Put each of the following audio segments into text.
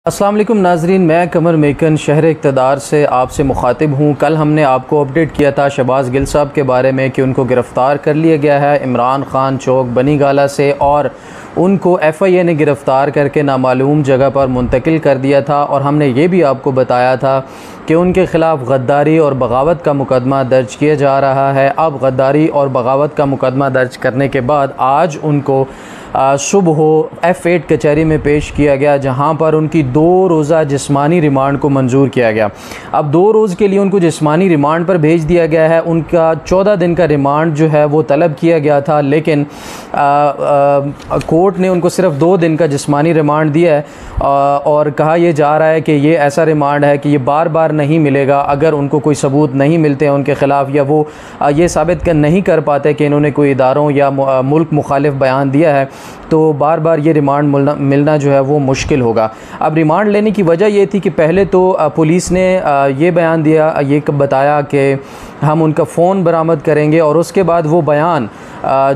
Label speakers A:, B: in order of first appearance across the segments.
A: अस्सलाम वालेकुम नाजरीन, मैं कमर मेकन शहर इक़्तिदार से आपसे मुखातिब हूँ। कल हमने आपको अपडेट किया था शहबाज गिल साहब के बारे में कि उनको गिरफ़्तार कर लिया गया है इमरान खान चौक बनी गाला से, और उनको FIA ने गिरफ़्तार करके नामालूम जगह पर मुंतकिल कर दिया था। और हमने ये भी आपको बताया था कि उनके ख़िलाफ़ गद्दारी और बगावत का मुकदमा दर्ज किया जा रहा है। अब गद्दारी और बगावत का मुकदमा दर्ज करने के बाद आज उनको सुबह F8 कचहरी में पेश किया गया, जहां पर उनकी 2 रोज़ा जिस्मानी रिमांड को मंजूर किया गया। अब 2 रोज़ के लिए उनको जिस्मानी रिमांड पर भेज दिया गया है। उनका 14 दिन का रिमांड जो है वो तलब किया गया था, लेकिन कोर्ट ने उनको सिर्फ 2 दिन का जिस्मानी रिमांड दिया है। और कहा यह जा रहा है कि ये ऐसा रिमांड है कि ये बार बार नहीं मिलेगा। अगर उनको कोई सबूत नहीं मिलते हैं उनके ख़िलाफ़, या वो ये साबित नहीं कर पाते कि इन्होंने कोई इदारों या मुल्क मुखालिफ बयान दिया है, तो बार बार ये रिमांड मिलना जो है वो मुश्किल होगा। अब रिमांड लेने की वजह ये थी कि पहले तो पुलिस ने ये बयान दिया, ये बताया कि हम उनका फ़ोन बरामद करेंगे, और उसके बाद वो बयान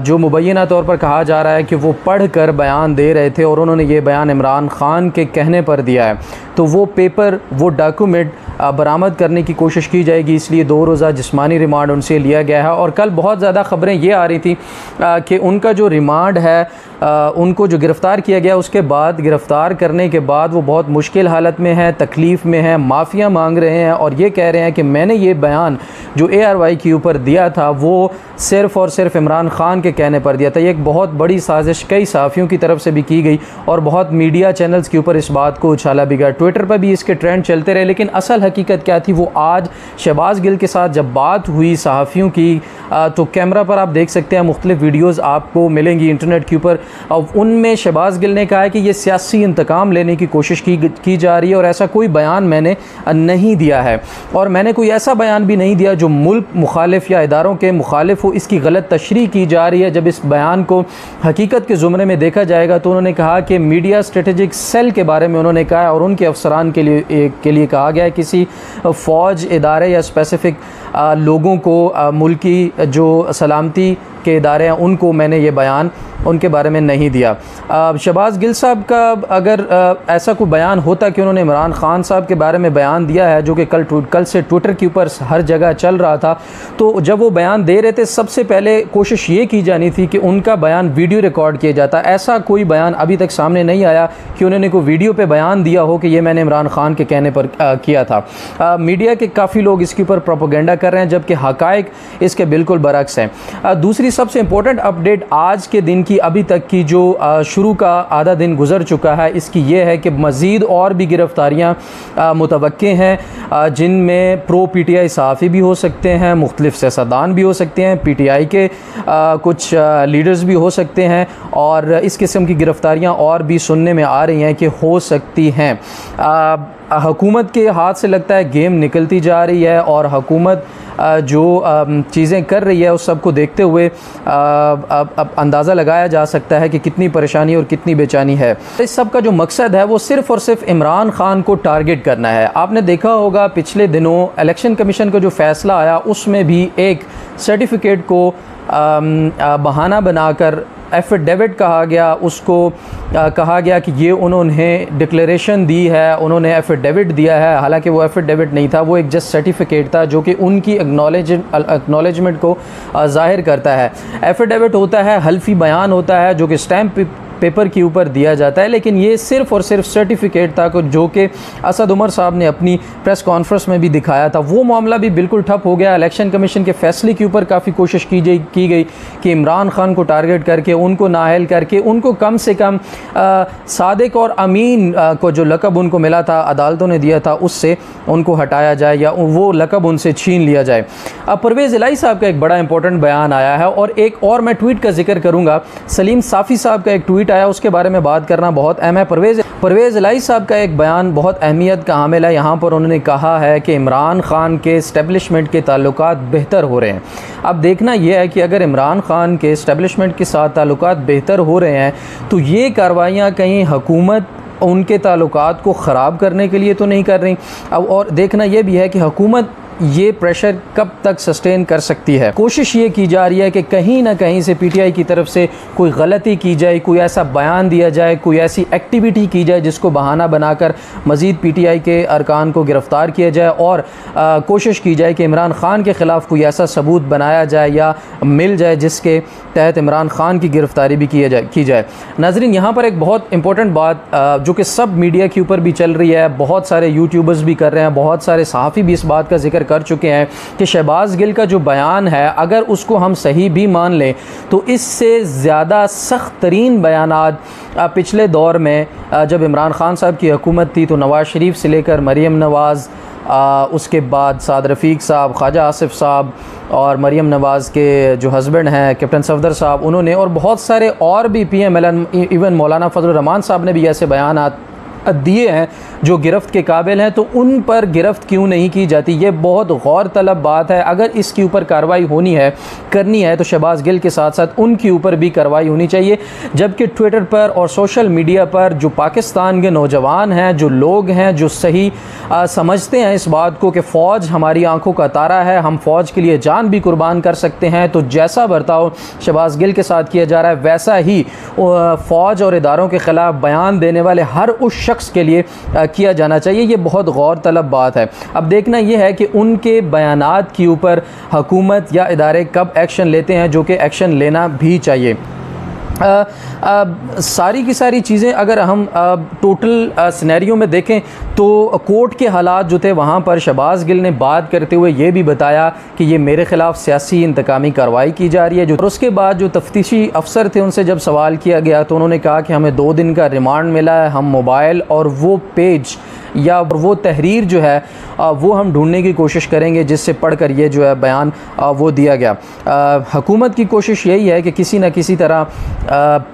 A: जो मुबैना तौर पर कहा जा रहा है कि वो पढ़ कर बयान दे रहे थे, और उन्होंने ये बयान इमरान खान के कहने पर दिया है, तो वो पेपर, वो डॉक्यूमेंट बरामद करने की कोशिश की जाएगी। इसलिए 2 रोज़ा जिस्मानी रिमांड उनसे लिया गया है। और कल बहुत ज़्यादा ख़बरें ये आ रही थी कि उनका जो रिमांड है, उनको जो गिरफ़्तार किया गया उसके बाद, गिरफ़्तार करने के बाद वो बहुत मुश्किल हालत में है, तकलीफ़ में है, माफ़िया मांग रहे हैं, और ये कह रहे हैं कि मैंने ये बयान जो ARY के ऊपर दिया था वो सिर्फ़ और सिर्फ इमरान खान के कहने पर दिया था। ये एक बहुत बड़ी साजिश कई सहाफ़ियों की तरफ से भी की गई, और बहुत मीडिया चैनल्स के ऊपर इस बात को उछाला भी गया। ट्विटर पर भी इसके ट्रेंड चलते रहे, लेकिन असल हकीकत क्या थी वो आज शहबाज गिल के साथ जब बात हुई सहाफ़ियों की, तो कैमरा पर आप देख सकते हैं, मुख्तलिफ वीडियोज़ आपको मिलेंगी इंटरनेट के ऊपर। और उनमें शहबाज गिल ने कहा है कि ये सियासी इंतकाम लेने की कोशिश की जा रही है, और ऐसा कोई बयान मैंने नहीं दिया है, और मैंने कोई ऐसा बयान भी नहीं दिया जो मुल्क मुखालिफ या इदारों के मुखालिफ हो। इसकी गलत तशरीह की जा रही है। जब इस बयान को हकीकत के ज़ुमरे में देखा जाएगा तो उन्होंने कहा कि मीडिया स्ट्रेटेजिक सेल के बारे में उन्होंने कहा, और उनके अफसरान के लिए कहा गया है किसी फ़ौज इदारे या स्पेसिफ़िक लोगों को, मुल्की जो सलामती के इदारे हैं उनको मैंने ये बयान उनके बारे में नहीं दिया। शहबाज गिल साहब का अगर ऐसा कोई बयान होता कि उन्होंने इमरान खान साहब के बारे में बयान दिया है, जो कि कल से ट्विटर के ऊपर हर जगह चल रहा था, तो जब वो बयान दे रहे थे सबसे पहले कोशिश ये की जानी थी कि उनका बयान वीडियो रिकॉर्ड किया जाता। ऐसा कोई बयान अभी तक सामने नहीं आया कि उन्होंने कोई वीडियो पर बयान दिया हो कि ये मैंने इमरान खान के कहने पर किया था। मीडिया के काफ़ी लोग इसके ऊपर प्रोपेगेंडा कर रहे हैं, जबकि हक़ाइक़ इसके बिल्कुल बरक्स हैं। दूसरी सबसे इंपॉर्टेंट अपडेट आज के दिन की, अभी तक की जो शुरू का आधा दिन गुजर चुका है, इसकी ये है कि मज़ीद और भी गिरफ़्तारियाँ मुतवक्के हैं, जिनमें प्रो PTI सहाफ़ी भी हो सकते हैं, मुख्तलिफ सियासतदान भी हो सकते हैं, PTI के कुछ लीडर्स भी हो सकते हैं, और इस किस्म की गिरफ़्तारियाँ और भी सुनने में आ रही हैं कि हो सकती हैं। हुकूमत के हाथ से लगता है गेम निकलती जा रही है, और हुकूमत जो चीज़ें कर रही है उस सब को देखते हुए अब अंदाज़ा लगाया जा सकता है कि कितनी परेशानी और कितनी बेचैनी है। इस सब का जो मकसद है वो सिर्फ़ और सिर्फ इमरान खान को टारगेट करना है। आपने देखा होगा पिछले दिनों इलेक्शन कमीशन का जो फ़ैसला आया, उसमें भी एक सर्टिफिकेट को बहाना बनाकर एफिडेविट कहा गया, उसको कहा गया कि ये उन्होंने डिक्लेरेशन दी है, उन्होंने एफिडेविट दिया है। हालांकि वो एफिडेविट नहीं था, वो एक जस्ट सर्टिफिकेट था जो कि उनकी एक्नॉलेजमेंट को ज़ाहिर करता है। एफिडेविट होता है, हल्फी बयान होता है जो कि स्टैम्प पेपर के ऊपर दिया जाता है, लेकिन ये सिर्फ़ और सिर्फ सर्टिफिकेट था जो कि असद उमर साहब ने अपनी प्रेस कॉन्फ्रेंस में भी दिखाया था। वो मामला भी बिल्कुल ठप हो गया। इलेक्शन कमीशन के फ़ैसले के ऊपर काफ़ी कोशिश की गई कि इमरान खान को टारगेट करके, उनको नाअहल करके, उनको कम से कम सादिक और अमीन को जो लक़ब उनको मिला था, अदालतों ने दिया था, उससे उनको हटाया जाए या वो लक़ब उनसे छीन लिया जाए। अब परवेज़ इलाही साहब का एक बड़ा इंपॉर्टेंट बयान आया है, और एक और मैं ट्वीट का जिक्र करूँगा। सलीम साफ़ी साहब का एक ट्वीट आया, उसके बारे में बात करना बहुत अहम है। परवेज़ इलाही साहब का एक बयान बहुत अहमियत का हामिल है। यहाँ पर उन्होंने कहा है कि इमरान खान के इस्टेब्लिशमेंट के ताल्लुकात बेहतर हो रहे हैं। अब देखना यह है कि अगर इमरान खान के इस्टेब्लिशमेंट के साथ ताल्लुकात बेहतर हो रहे हैं, तो ये कार्रवाइयाँ कहीं हुकूमत उनके ताल्लुकात को ख़राब करने के लिए तो नहीं कर रही। अब और देखना यह भी है कि हुकूमत ये प्रेशर कब तक सस्टेन कर सकती है। कोशिश ये की जा रही है कि कहीं ना कहीं से पीटीआई की तरफ से कोई गलती की जाए, कोई ऐसा बयान दिया जाए, कोई ऐसी एक्टिविटी की जाए जिसको बहाना बनाकर मज़ीद पीटीआई के अरकान को गिरफ़्तार किया जाए और कोशिश की जाए कि इमरान ख़ान के ख़िलाफ़ कोई ऐसा सबूत बनाया जाए या मिल जाए जिसके तहत इमरान ख़ान की गिरफ़्तारी भी की जाए। नाज़रीन, यहाँ पर एक बहुत इंपॉर्टेंट बात जो कि सब मीडिया के ऊपर भी चल रही है, बहुत सारे यूट्यूबर्स भी कर रहे हैं, बहुत सारे सहाफ़ी भी इस बात का जिक्र कर चुके हैं कि शहबाज़ गिल का जो बयान है अगर उसको हम सही भी मान लें तो इससे ज़्यादा सख्त तरीन बयानात पिछले दौर में जब इमरान ख़ान साहब की हुकूमत थी तो नवाज़ शरीफ से लेकर मरीम नवाज़, उसके बाद साद रफ़ीक साहब, ख्वाजा आसिफ साहब और मरीम नवाज़ के जो हस्बैंड हैं कैप्टन सफदर साहब, उन्होंने और बहुत सारे और भी PMLN, इवन मौलाना फजल रहमान साहब ने भी ऐसे बयानात दिए हैं जो गिरफ्त के काबिल हैं, तो उन पर गिरफ्त क्यों नहीं की जाती? ये बहुत गौर तलब बात है। अगर इसके ऊपर कार्रवाई करनी है तो शहबाज़ गिल के साथ साथ उनके ऊपर भी कार्रवाई होनी चाहिए। जबकि ट्विटर पर और सोशल मीडिया पर जो पाकिस्तान के नौजवान हैं, जो लोग हैं, जो सही समझते हैं इस बात को कि फ़ौज हमारी आंखों का तारा है, हम फ़ौज के लिए जान भी कुर्बान कर सकते हैं, तो जैसा बर्ताव शहबाज़ गिल के साथ किया जा रहा है वैसा ही फ़ौज और इदारों के ख़िलाफ़ बयान देने वाले हर उस शख्स के लिए किया जाना चाहिए। ये बहुत गौर तलब बात है। अब देखना यह है कि उनके बयानात के ऊपर हुकूमत या इदारे कब एक्शन लेते हैं, जो कि एक्शन लेना भी चाहिए। सारी की सारी चीज़ें अगर हम टोटल सिनेरियो में देखें तो कोर्ट के हालात जो थे वहाँ पर शहबाज़ गिल ने बात करते हुए ये भी बताया कि ये मेरे ख़िलाफ़ सियासी इंतकामी कार्रवाई की जा रही है। और उसके बाद जो तफ्तीशी अफसर थे उनसे जब सवाल किया गया तो उन्होंने कहा कि हमें 2 दिन का रिमांड मिला है, हम मोबाइल और वो पेज या वो तहरीर जो है वो हम ढूंढने की कोशिश करेंगे जिससे पढ़कर ये जो है बयान वो दिया गया। हुकूमत की कोशिश यही है कि किसी न किसी तरह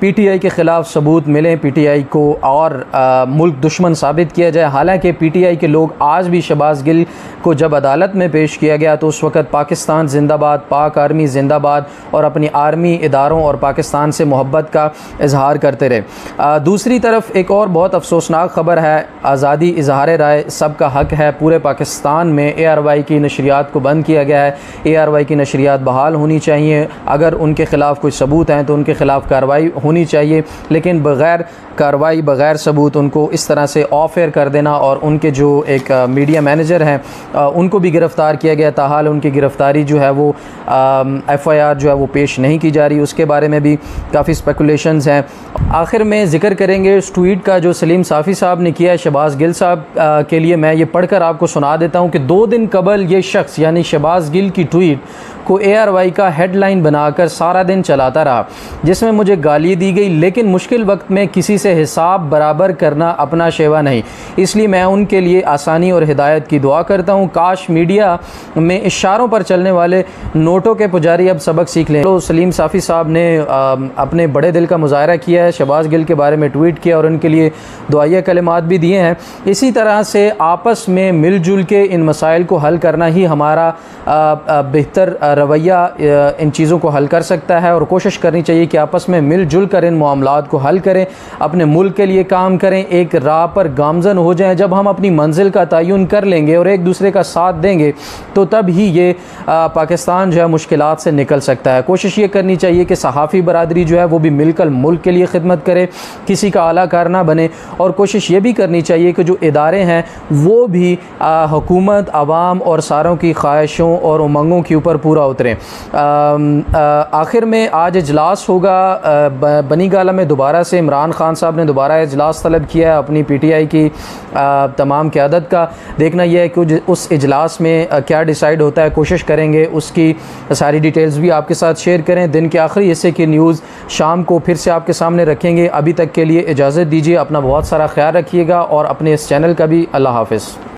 A: पीटीआई के ख़िलाफ़ सबूत मिलें, पीटीआई को और मुल्क दुश्मन साबित किया जाए। हालांकि पीटीआई के लोग आज भी शहबाज़ गिल को जब अदालत में पेश किया गया तो उस वक़्त पाकिस्तान जिंदाबाद, पाक आर्मी जिंदाबाद और अपनी आर्मी इदारों और पाकिस्तान से मोहब्बत का इजहार करते रहे। दूसरी तरफ एक और बहुत अफसोसनाक ख़बर है, आज़ादी इजहार राय सबका हक है। पूरे पाकिस्तान में ARY की नशरियात को बंद किया गया है। ARY की नशरियात बहाल होनी चाहिए। अगर उनके ख़िलाफ़ कोई सबूत हैं तो उनके ख़िलाफ़ कार्रवाई होनी चाहिए, लेकिन बग़ैर कार्रवाई, बग़ैर सबूत उनको इस तरह से ऑफ एयर कर देना और उनके जो एक मीडिया मैनेजर हैं उनको भी गिरफ़्तार किया गया। ताहाल उनकी गिरफ़्तारी जो है वो FIR जो है वो पेश नहीं की जा रही, उसके बारे में भी काफ़ी स्पेकुलेशंस हैं। आखिर में ज़िक्र करेंगे उस ट्वीट का जो सलीम साफ़ी साहब ने किया है शहबाज़ गिल साहब के लिए। मैं ये पढ़कर आपको सुना देता हूँ कि 2 दिन कबल ये शख्स यानी शहबाज़ गिल की ट्वीट को ARY का हेडलाइन बनाकर सारा दिन चलाता रहा, जिसमें मुझे गाली दी गई, लेकिन मुश्किल वक्त में किसी से हिसाब बराबर करना अपना शेवा नहीं, इसलिए मैं उनके लिए आसानी और हिदायत की दुआ करता हूँ। काश मीडिया में इशारों पर चलने वाले नोटों के पुजारी अब सबक सीख लें। तो सलीम साफ़ी साहब ने अपने बड़े दिल का मुजाहरा किया है, शहबाज़ गिल के बारे में ट्वीट किया और उनके लिए दुआया कलिमात भी दिए हैं। इसी तरह से आपस में मिलजुल के इन मसाइल को हल करना ही हमारा बेहतर रवैया इन चीज़ों को हल कर सकता है और कोशिश करनी चाहिए कि आपस में मिलजुल कर इन मामलात को हल करें, अपने मुल्क के लिए काम करें, एक राह पर गामजन हो जाएं। जब हम अपनी मंजिल का तयन कर लेंगे और एक दूसरे का साथ देंगे तो तब ही ये पाकिस्तान जो है मुश्किलात से निकल सकता है। कोशिश ये करनी चाहिए कि सहाफ़ी बरादरी जो है वो भी मिलकर मुल्क के लिए खिदमत करे, किसी का आलाकार ना बने, और कोशिश ये भी करनी चाहिए कि जो इदारे हैं वो भी हुकूमत, आवाम और सारों की ख्वाहिशों और उमंगों के ऊपर पूरा उतरें। आखिर में आज इजलास होगा बनी गाला में, दोबारा से इमरान ख़ान साहब ने दोबारा इजलास तलब किया है अपनी PTI की तमाम क़यादत का। देखना यह है कि उस इजलास में क्या डिसाइड होता है, कोशिश करेंगे उसकी सारी डिटेल्स भी आपके साथ शेयर करें। दिन के आखिरी हिस्से की न्यूज़ शाम को फिर से आपके सामने रखेंगे। अभी तक के लिए इजाज़त दीजिए, अपना बहुत सारा ख्याल रखिएगा और अपने इस चैनल का भी। अल्लाह हाफ़िज़।